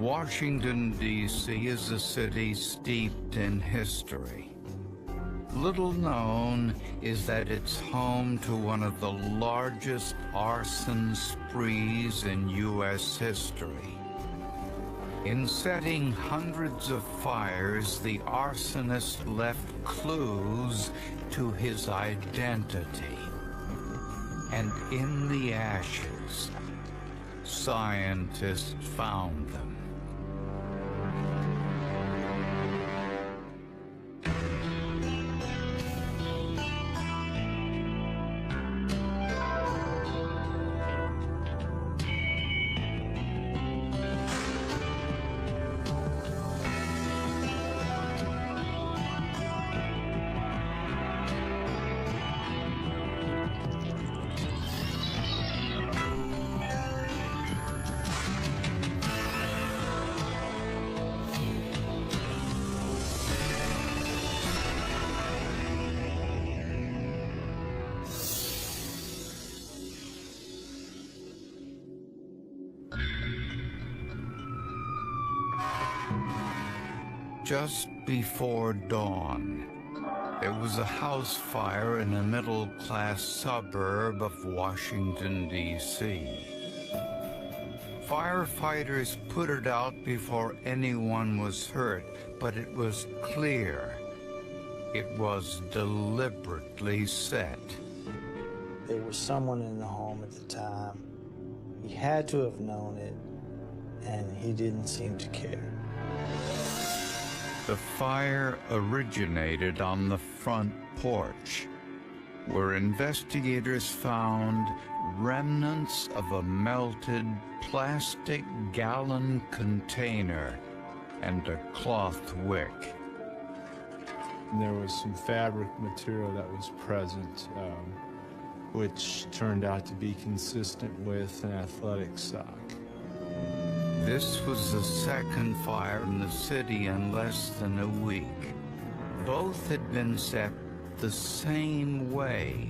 Washington, D.C. is a city steeped in history. Little known is that it's home to one of the largest arson sprees in U.S. history. In setting hundreds of fires, the arsonist left clues to his identity. And in the ashes, scientists found them. Just before dawn, there was a house fire in a middle-class suburb of Washington, D.C. Firefighters put it out before anyone was hurt, but it was clear it was deliberately set. There was someone in the home at the time. He had to have known it, and he didn't seem to care. The fire originated on the front porch, where investigators found remnants of a melted plastic gallon container and a cloth wick. There was some fabric material that was present, which turned out to be consistent with an athletic sock. This was the second fire in the city in less than a week. Both had been set the same way,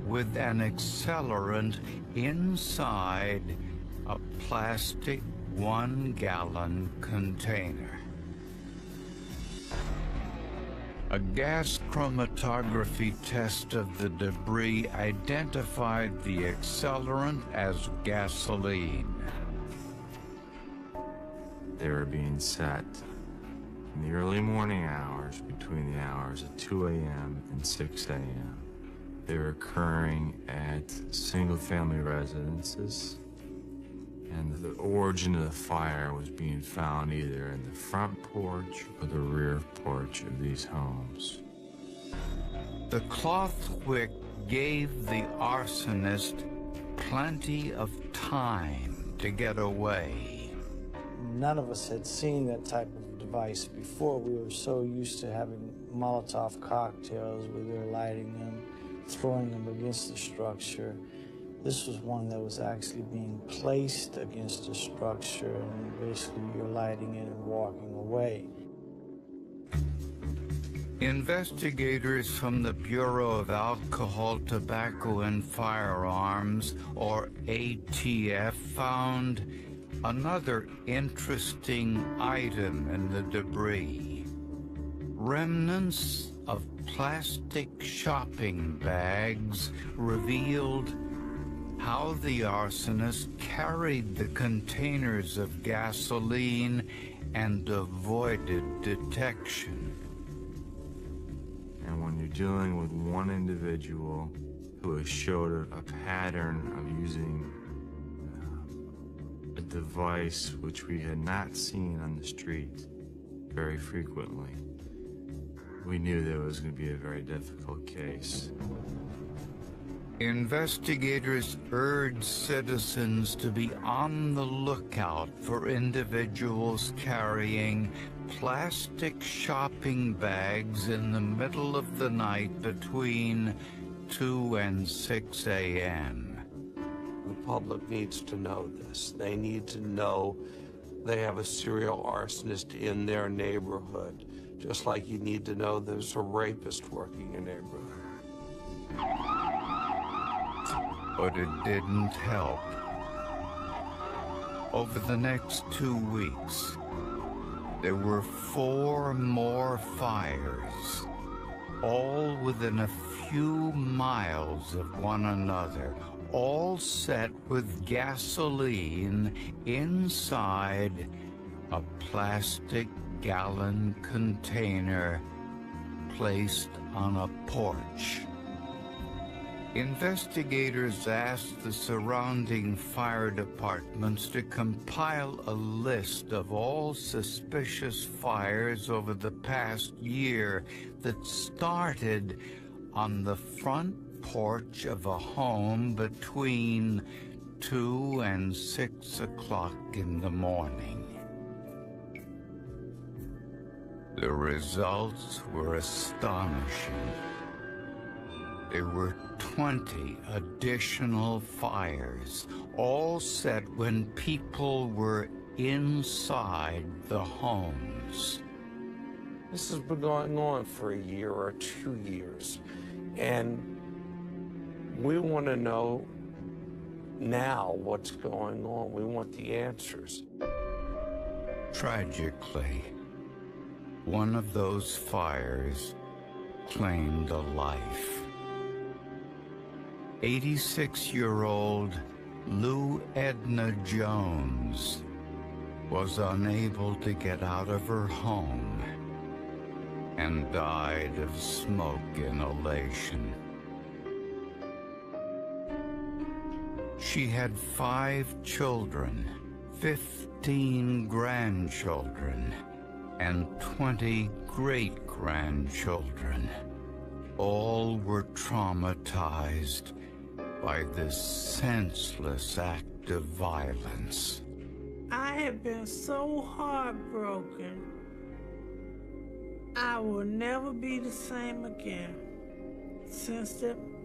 with an accelerant inside a plastic 1-gallon container. A gas chromatography test of the debris identified the accelerant as gasoline. They were being set in the early morning hours, between the hours of 2 a.m. and 6 a.m. They were occurring at single-family residences, and the origin of the fire was being found either in the front porch or the rear porch of these homes. The cloth wick gave the arsonist plenty of time to get away. None of us had seen that type of device before. We were so used to having Molotov cocktails where they're lighting them, throwing them against the structure. This was one that was actually being placed against the structure, and basically you're lighting it and walking away. Investigators from the Bureau of Alcohol, Tobacco, and Firearms, or ATF, found another interesting item in the debris. Remnants of plastic shopping bags revealed how the arsonist carried the containers of gasoline and avoided detection. And when you're dealing with one individual who has showed a pattern of using a device which we had not seen on the street very frequently, we knew that it was going to be a very difficult case. Investigators urged citizens to be on the lookout for individuals carrying plastic shopping bags in the middle of the night between 2 and 6 a.m. The public needs to know this. They need to know they have a serial arsonist in their neighborhood, just like you need to know there's a rapist working in your neighborhood. But it didn't help. Over the next 2 weeks, there were 4 more fires, all within a few miles of one another, all set with gasoline inside a plastic gallon container placed on a porch. Investigators asked the surrounding fire departments to compile a list of all suspicious fires over the past year that started on the front porch of a home between 2 and 6 o'clock in the morning. The results were astonishing. There were 20 additional fires, all set when people were inside the homes. This has been going on for a year or 2 years, and we want to know now what's going on. We want the answers. Tragically, one of those fires claimed a life. 86-year-old Lou Edna Jones was unable to get out of her home and died of smoke inhalation. She had 5 children, 15 grandchildren, and 20 great-grandchildren. All were traumatized by this senseless act of violence. I have been so heartbroken. I will never be the same again.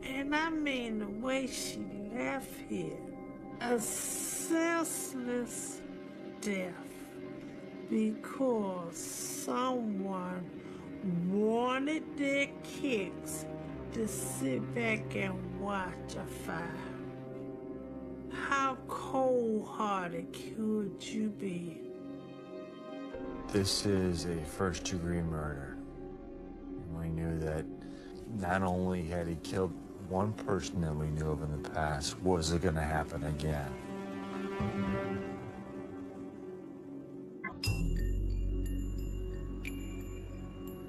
And I mean the way she left here, a senseless death because someone wanted their kids to sit back and watch a fire. How cold-hearted could you be? This is a first-degree murder. We knew that not only had he killed one person that we knew of in the past, was it going to happen again?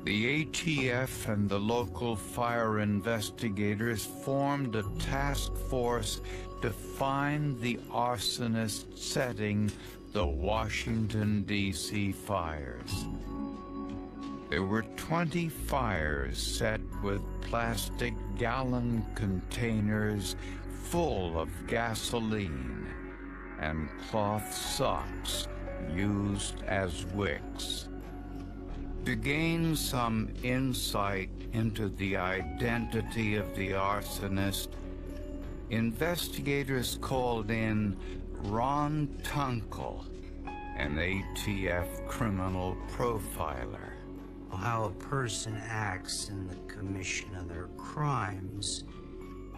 The ATF and the local fire investigators formed a task force to find the arsonist setting the Washington, D.C. fires. There were 20 fires set with plastic gallon containers full of gasoline and cloth socks used as wicks. To gain some insight into the identity of the arsonist, investigators called in Ron Tunkel, an ATF criminal profiler. How a person acts in the commission of their crimes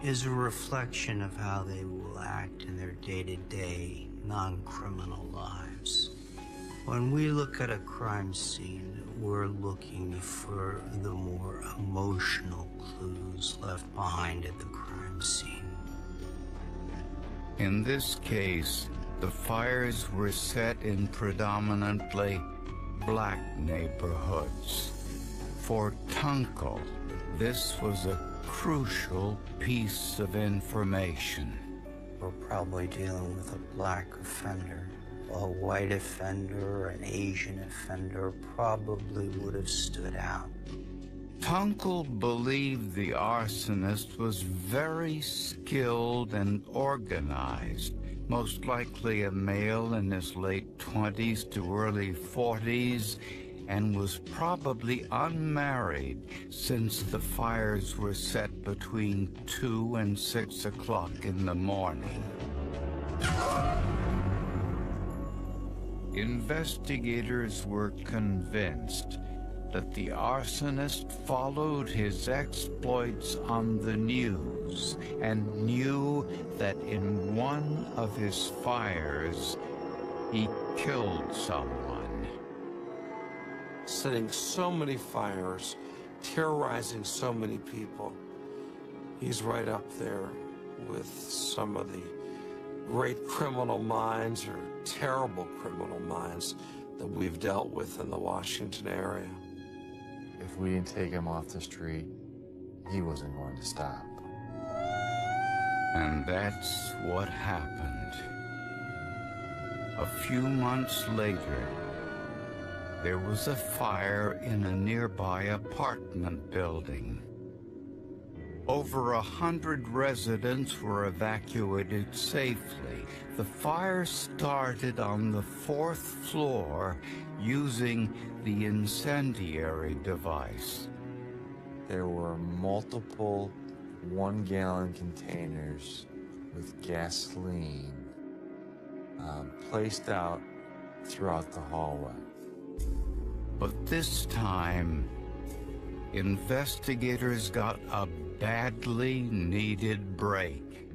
is a reflection of how they will act in their day-to-day, non-criminal lives. When we look at a crime scene, we're looking for the more emotional clues left behind at the crime scene. In this case, the fires were set in predominantly black neighborhoods. For Tunkel, this was a crucial piece of information. We're probably dealing with a black offender. A white offender, an Asian offender probably would have stood out. Tunkel believed the arsonist was very skilled and organized, most likely a male in his late 20s to early 40s, and was probably unmarried since the fires were set between 2 and 6 o'clock in the morning. Investigators were convinced that the arsonist followed his exploits on the news and knew that in one of his fires, he killed someone. Setting so many fires, terrorizing so many people. He's right up there with some of the great criminal minds or terrible criminal minds that we've dealt with in the Washington area. If we didn't take him off the street, he wasn't going to stop. And that's what happened. A few months later, there was a fire in a nearby apartment building. Over 100 residents were evacuated safely. The fire started on the 4th floor using the incendiary device. There were multiple 1-gallon containers with gasoline placed out throughout the hallway. But this time, investigators got a badly needed break.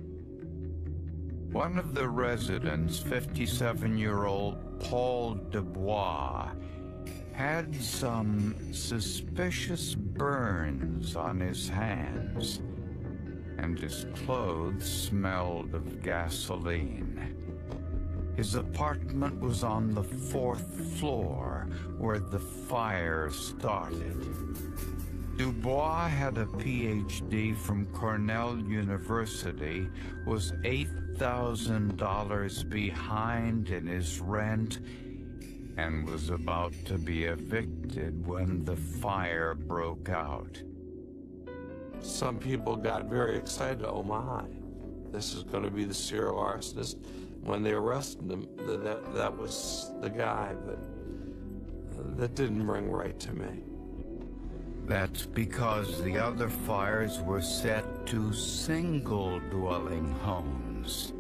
One of the residents, 57-year-old Paul Dubois, had some suspicious burns on his hands, and his clothes smelled of gasoline. His apartment was on the 4th floor, where the fire started. Dubois had a PhD from Cornell University, was $8,000 behind in his rent, and was about to be evicted when the fire broke out. Some people got very excited, oh my, this is going to be the serial arsonist. When they arrested him, that was the guy, but that didn't ring right to me. That's because the other fires were set to single-dwelling homes.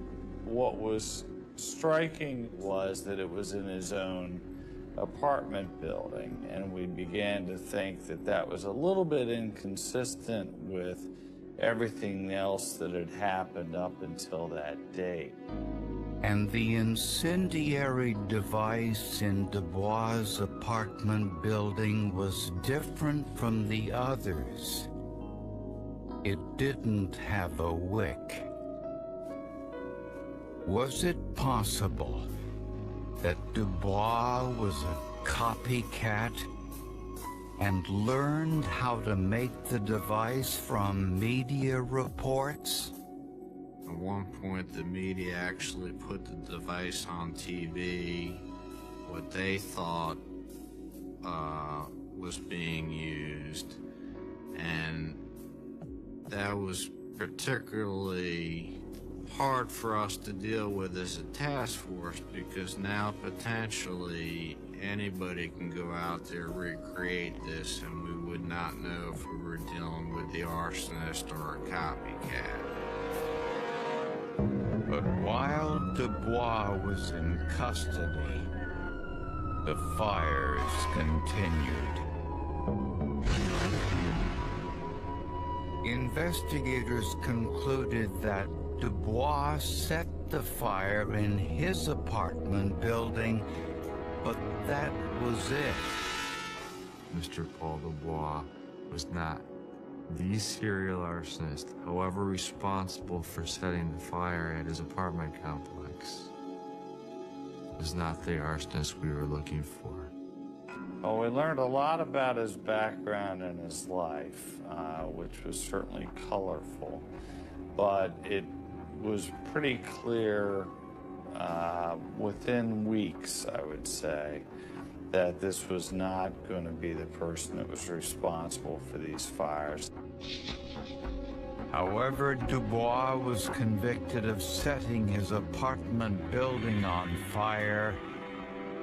What was striking was that it was in his own apartment building, and we began to think that that was a little bit inconsistent with everything else that had happened up until that date. And the incendiary device in Dubois' apartment building was different from the others. It didn't have a wick. Was it possible that Dubois was a copycat and learned how to make the device from media reports? At one point, the media actually put the device on TV, what they thought was being used, and that was particularly hard for us to deal with as a task force, because now potentially anybody can go out there, recreate this, and we would not know if we were dealing with the arsonist or a copycat. But while Dubois was in custody, the fires continued. Investigators concluded that Dubois set the fire in his apartment building, but that was it. Mr. Paul Dubois was not the serial arsonist, however responsible for setting the fire at his apartment complex. Was not the arsonist we were looking for. Well, we learned a lot about his background and his life, which was certainly colorful, but it was pretty clear within weeks, I would say, that this was not going to be the person that was responsible for these fires. However, Dubois was convicted of setting his apartment building on fire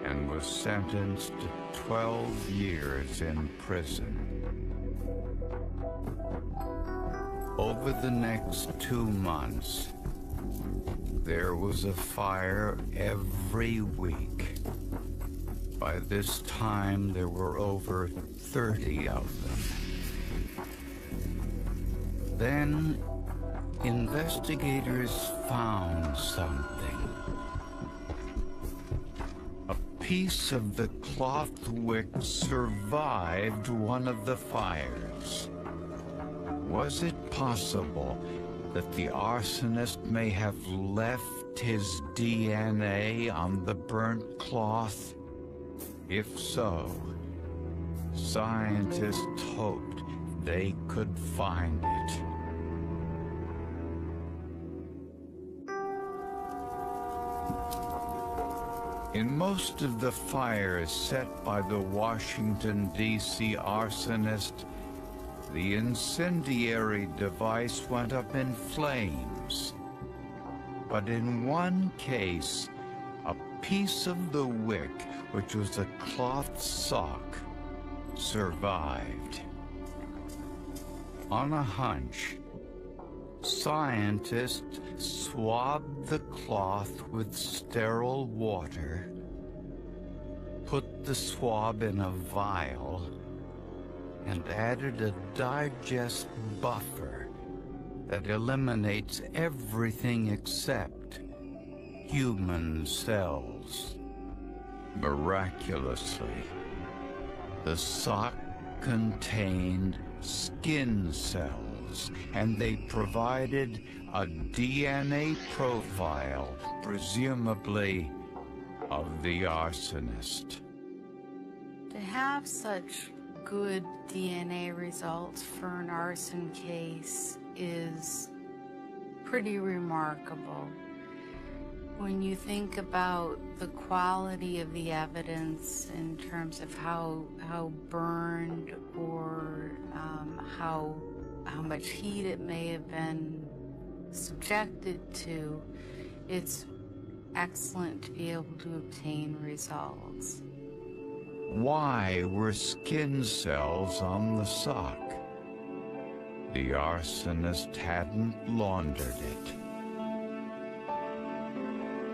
and was sentenced to 12 years in prison. Over the next 2 months, there was a fire every week. By this time, there were over 30 of them. Then, investigators found something. piece of the cloth wick survived one of the fires. Was it possible that the arsonist may have left his DNA on the burnt cloth? If so, scientists hoped they could find it. In most of the fires set by the Washington, D.C. arsonist, the incendiary device went up in flames. But in one case, a piece of the wick, which was a cloth sock, survived. On a hunch, scientists swabbed the cloth with sterile water, put the swab in a vial, and added a digest buffer that eliminates everything except human cells. Miraculously, the sock contained skin cells, and they provided a DNA profile, presumably of the arsonist. To have such good DNA results for an arson case is pretty remarkable. When you think about the quality of the evidence in terms of how burned or how much heat it may have been subjected to, it's excellent to be able to obtain results. Why were skin cells on the sock? The arsonist hadn't laundered it.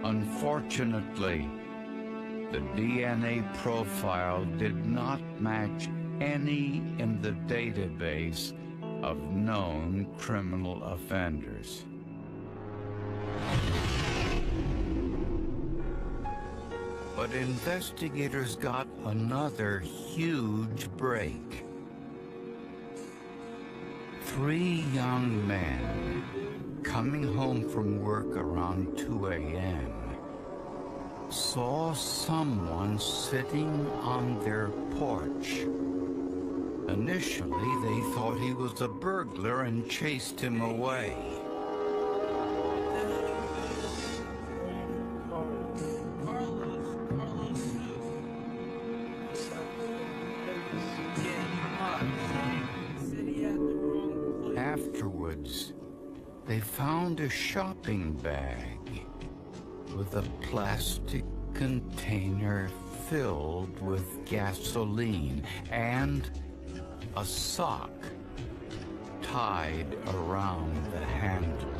Unfortunately, the DNA profile did not match any in the database of known criminal offenders. But investigators got another huge break. 3 young men, coming home from work around 2 a.m., saw someone sitting on their porch. Initially, they thought he was a burglar and chased him away. Afterwards, they found a shopping bag with a plastic container filled with gasoline and a sock tied around the handle.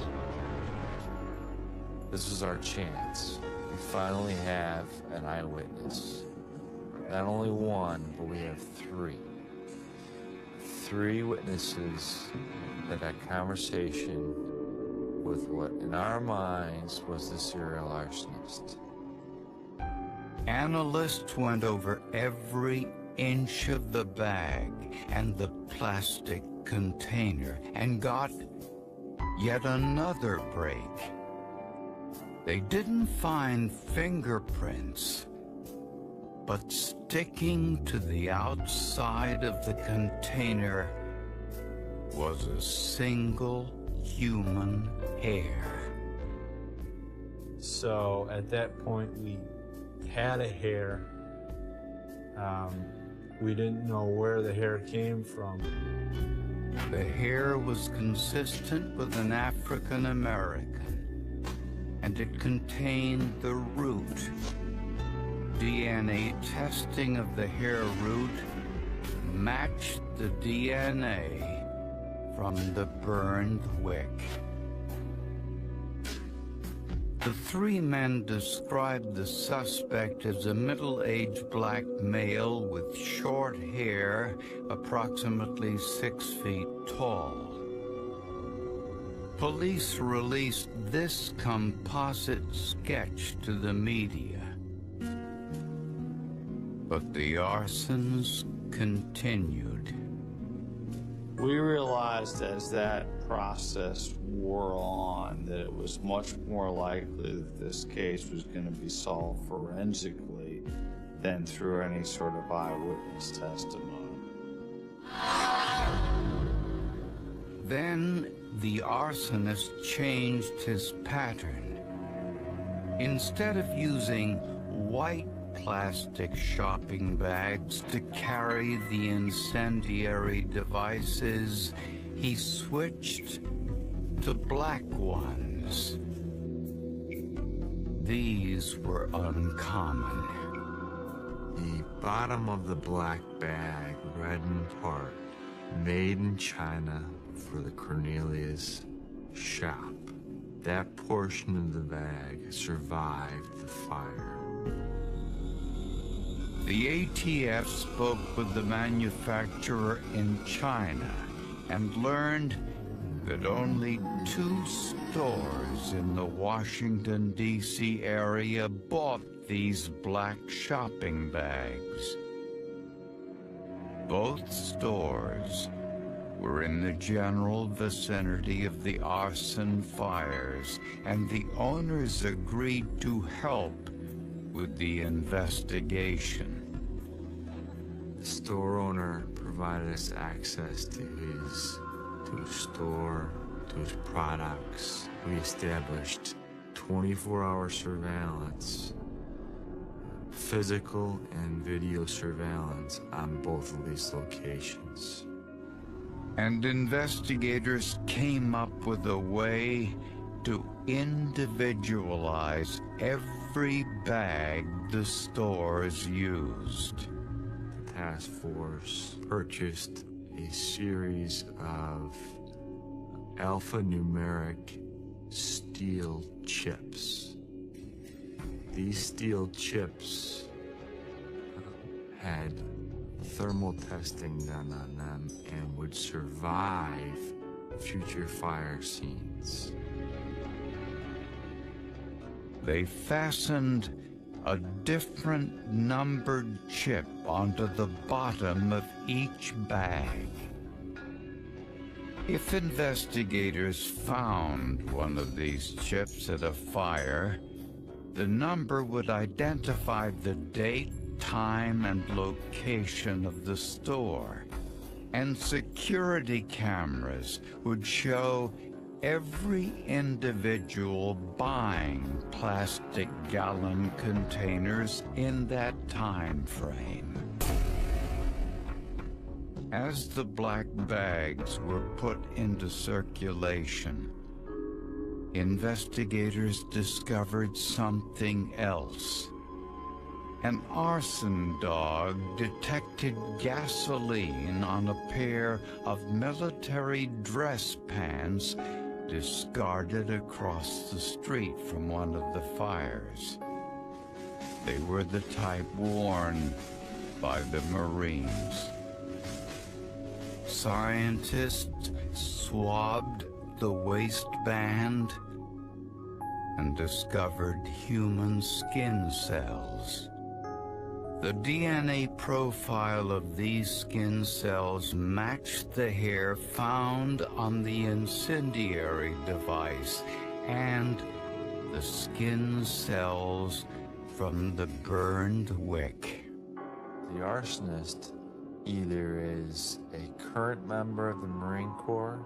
This is our chance. We finally have an eyewitness. Not only one, but we have 3. 3 witnesses that had conversation with what, in our minds, was the serial arsonist. Analysts went over every inch of the bag and the plastic container and got yet another break. They didn't find fingerprints, but sticking to the outside of the container was a single human hair. So at that point, we had a hair. We didn't know where the hair came from. The hair was consistent with an African American, and it contained the root. DNA testing of the hair root matched the DNA from the burned wick. The 3 men described the suspect as a middle-aged black male with short hair, approximately 6 feet tall. Police released this composite sketch to the media. But the arsons continued. We realized as that process wore on that it was much more likely that this case was going to be solved forensically than through any sort of eyewitness testimony. Then the arsonist changed his pattern. Instead of using white plastic shopping bags to carry the incendiary devices, he switched to black ones. These were uncommon. The bottom of the black bag read in part, "Made in China for the Cornelius shop." That portion of the bag survived the fire. The ATF spoke with the manufacturer in China and learned that only 2 stores in the Washington, D.C. area bought these black shopping bags. Both stores were in the general vicinity of the arson fires, and the owners agreed to help with the investigation. The store owner provided us access to his store, to his products. We established 24-hour surveillance, physical and video surveillance on both of these locations. And investigators came up with a way to individualize every bag the stores used. The task force purchased a series of alphanumeric steel chips. These steel chips had thermal testing done on them and would survive future fire scenes. They fastened a different numbered chip onto the bottom of each bag. If investigators found one of these chips at a fire, the number would identify the date, time, and location of the store, and security cameras would show every individual buying plastic gallon containers in that time frame. As the black bags were put into circulation, investigators discovered something else. An arson dog detected gasoline on a pair of military dress pants discarded across the street from one of the fires. They were the type worn by the Marines. Scientists swabbed the waistband and discovered human skin cells. The DNA profile of these skin cells matched the hair found on the incendiary device and the skin cells from the burned wick. The arsonist either is a current member of the Marine Corps,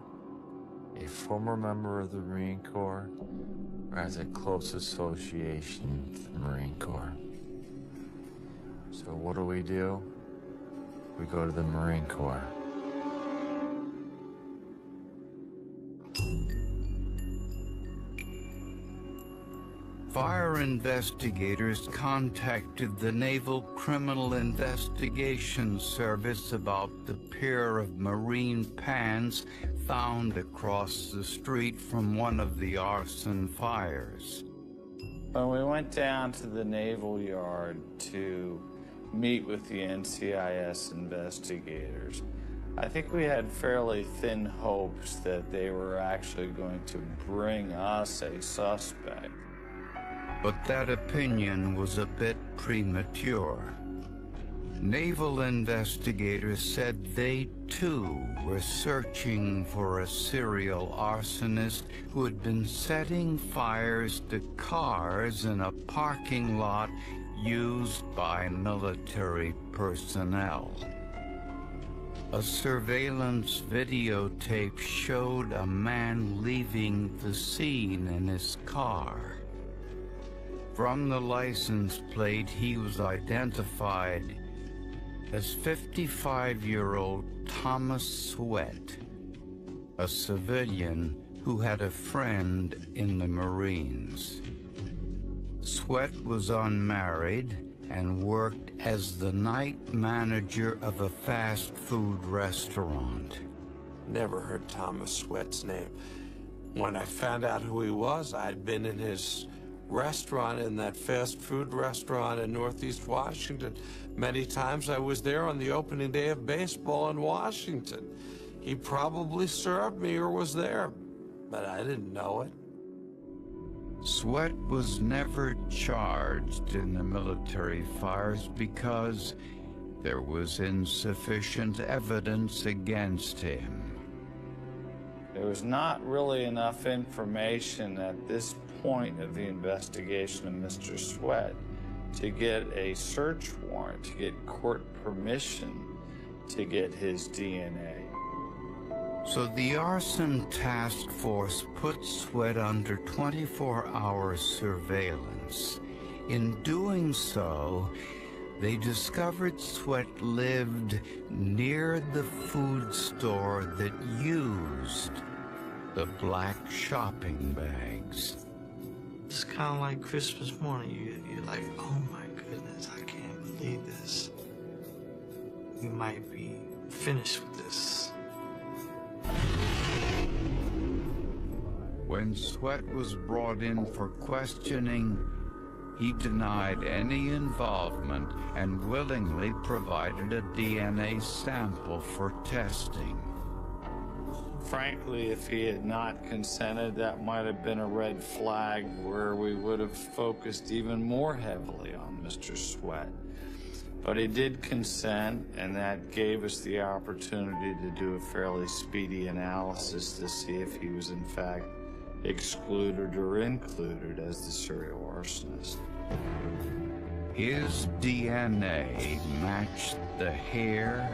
a former member of the Marine Corps, or has a close association with the Marine Corps. So what do? We go to the Marine Corps. Fire investigators contacted the Naval Criminal Investigation Service about the pair of Marine pants found across the street from one of the arson fires. When we went down to the Naval Yard to meet with the NCIS investigators, I think we had fairly thin hopes that they were actually going to bring us a suspect. But that opinion was a bit premature. Naval investigators said they, too, were searching for a serial arsonist who had been setting fires to cars in a parking lot used by military personnel. A surveillance videotape showed a man leaving the scene in his car. From the license plate, he was identified as 55-year-old Thomas Sweat, a civilian who had a friend in the Marines. Sweat was unmarried and worked as the night manager of a fast food restaurant. Never heard Thomas Sweat's name. When I found out who he was, I'd been in his restaurant, in that fast food restaurant in Northeast Washington. Many times I was there on the opening day of baseball in Washington. He probably served me or was there, but I didn't know it. Sweat was never charged in the military fires because there was insufficient evidence against him. There was not really enough information at this point of the investigation of Mr. Sweat to get a search warrant, to get court permission to get his DNA. So the arson task force put Sweat under 24-hour surveillance. In doing so, they discovered Sweat lived near the food store that used the black shopping bags. It's kind of like Christmas morning. You're like, oh my goodness, I can't believe this. We might be finished with this. When Sweat was brought in for questioning, he denied any involvement and willingly provided a DNA sample for testing. Frankly, if he had not consented, that might have been a red flag where we would have focused even more heavily on Mr. Sweat. But he did consent, and that gave us the opportunity to do a fairly speedy analysis to see if he was in fact excluded or included as the serial arsonist. His DNA matched the hair,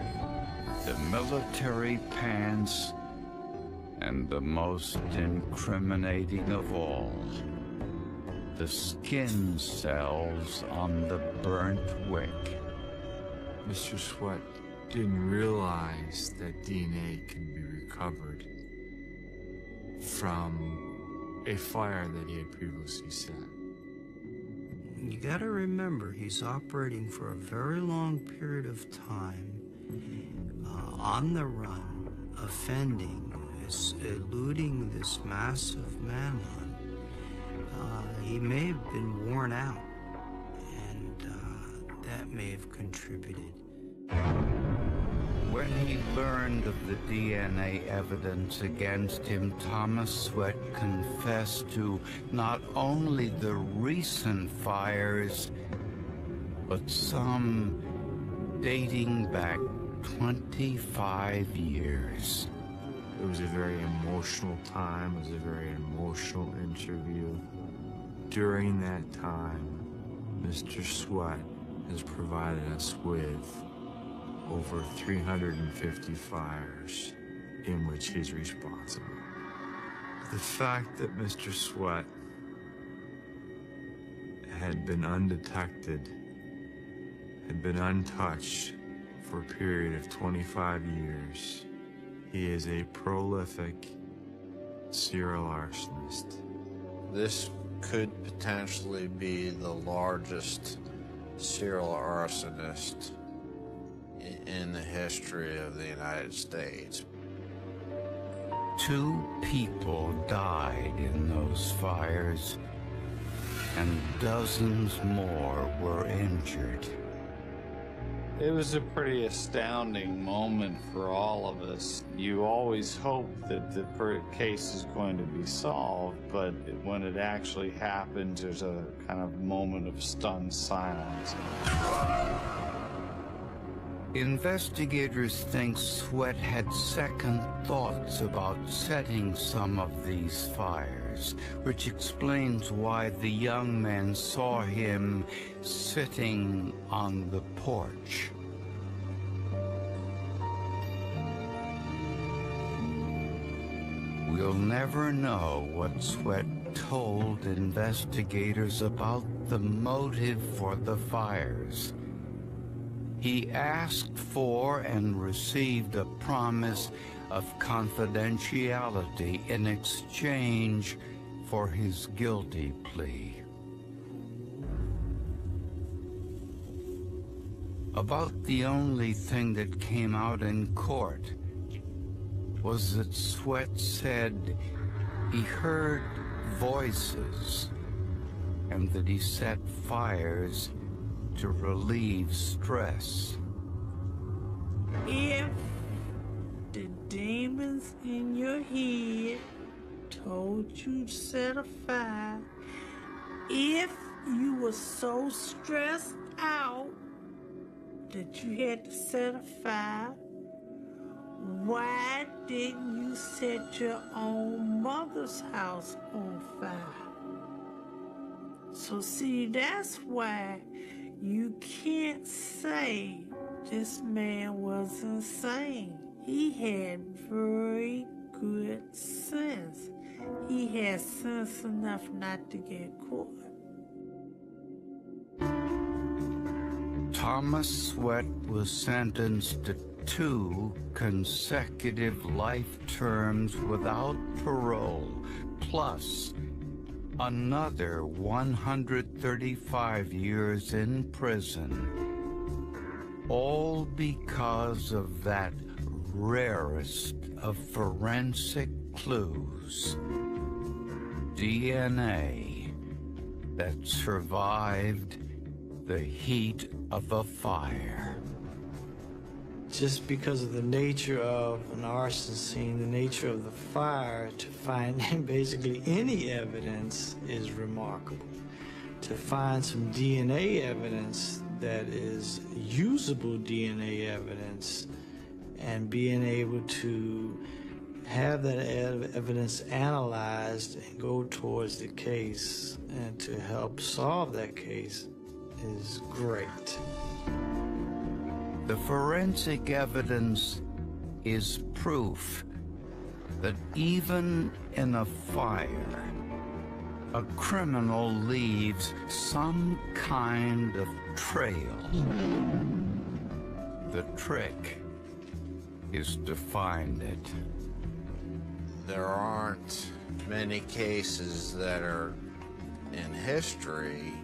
the military pants, and the most incriminating of all, the skin cells on the burnt wick. Mr. Sweat didn't realize that DNA can be recovered from a fire that he had previously set. You gotta remember, he's operating for a very long period of time, on the run, offending, eluding this massive manhunt. He may have been worn out, and that may have contributed. When he learned of the DNA evidence against him, Thomas Sweat confessed to not only the recent fires, but some dating back 25 years. It was a very emotional time. It was a very emotional interview. During that time, Mr. Sweat has provided us with over 350 fires in which he's responsible. The fact that Mr. Sweat had been undetected, had been untouched for a period of 25 years, he is a prolific serial arsonist. This could potentially be the largest serial arsonist in the history of the United States. 2 people died in those fires, and dozens more were injured. It was a pretty astounding moment for all of us. You always hope that the case is going to be solved, but when it actually happens, there's a kind of moment of stunned silence. Investigators think Sweat had second thoughts about setting some of these fires, which explains why the young men saw him sitting on the porch. We'll never know what Sweat told investigators about the motive for the fires. He asked for and received a promise of confidentiality in exchange for his guilty plea. About the only thing that came out in court was that Sweat said he heard voices and that he set fires to relieve stress. If the demons in your head told you to set a fire, if you were so stressed out that you had to set a fire, why didn't you set your own mother's house on fire? So see, that's why you can't say this man was insane. He had very good sense. He had sense enough not to get caught. Thomas Sweat was sentenced to 2 consecutive life terms without parole, plus another 135 years in prison, all because of that rarest of forensic clues, DNA that survived the heat of a fire. Just because of the nature of an arson scene, the nature of the fire, to find basically any evidence is remarkable. To find some DNA evidence that is usable DNA evidence and being able to have that evidence analyzed and go towards the case and to help solve that case is great. The forensic evidence is proof that even in a fire, a criminal leaves some kind of trail. The trick is to find it. There aren't many cases that are in history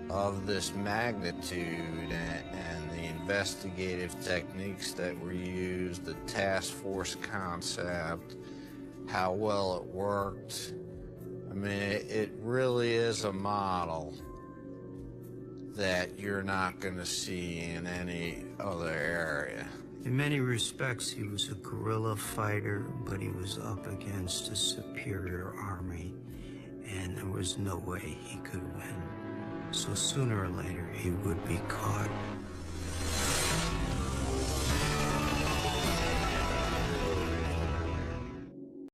of this magnitude and the investigative techniques that were used, the task force concept, how well it worked. I mean, it really is a model that you're not going to see in any other area. In many respects, he was a guerrilla fighter, but he was up against a superior army, and there was no way he could win. So sooner or later, he would be caught.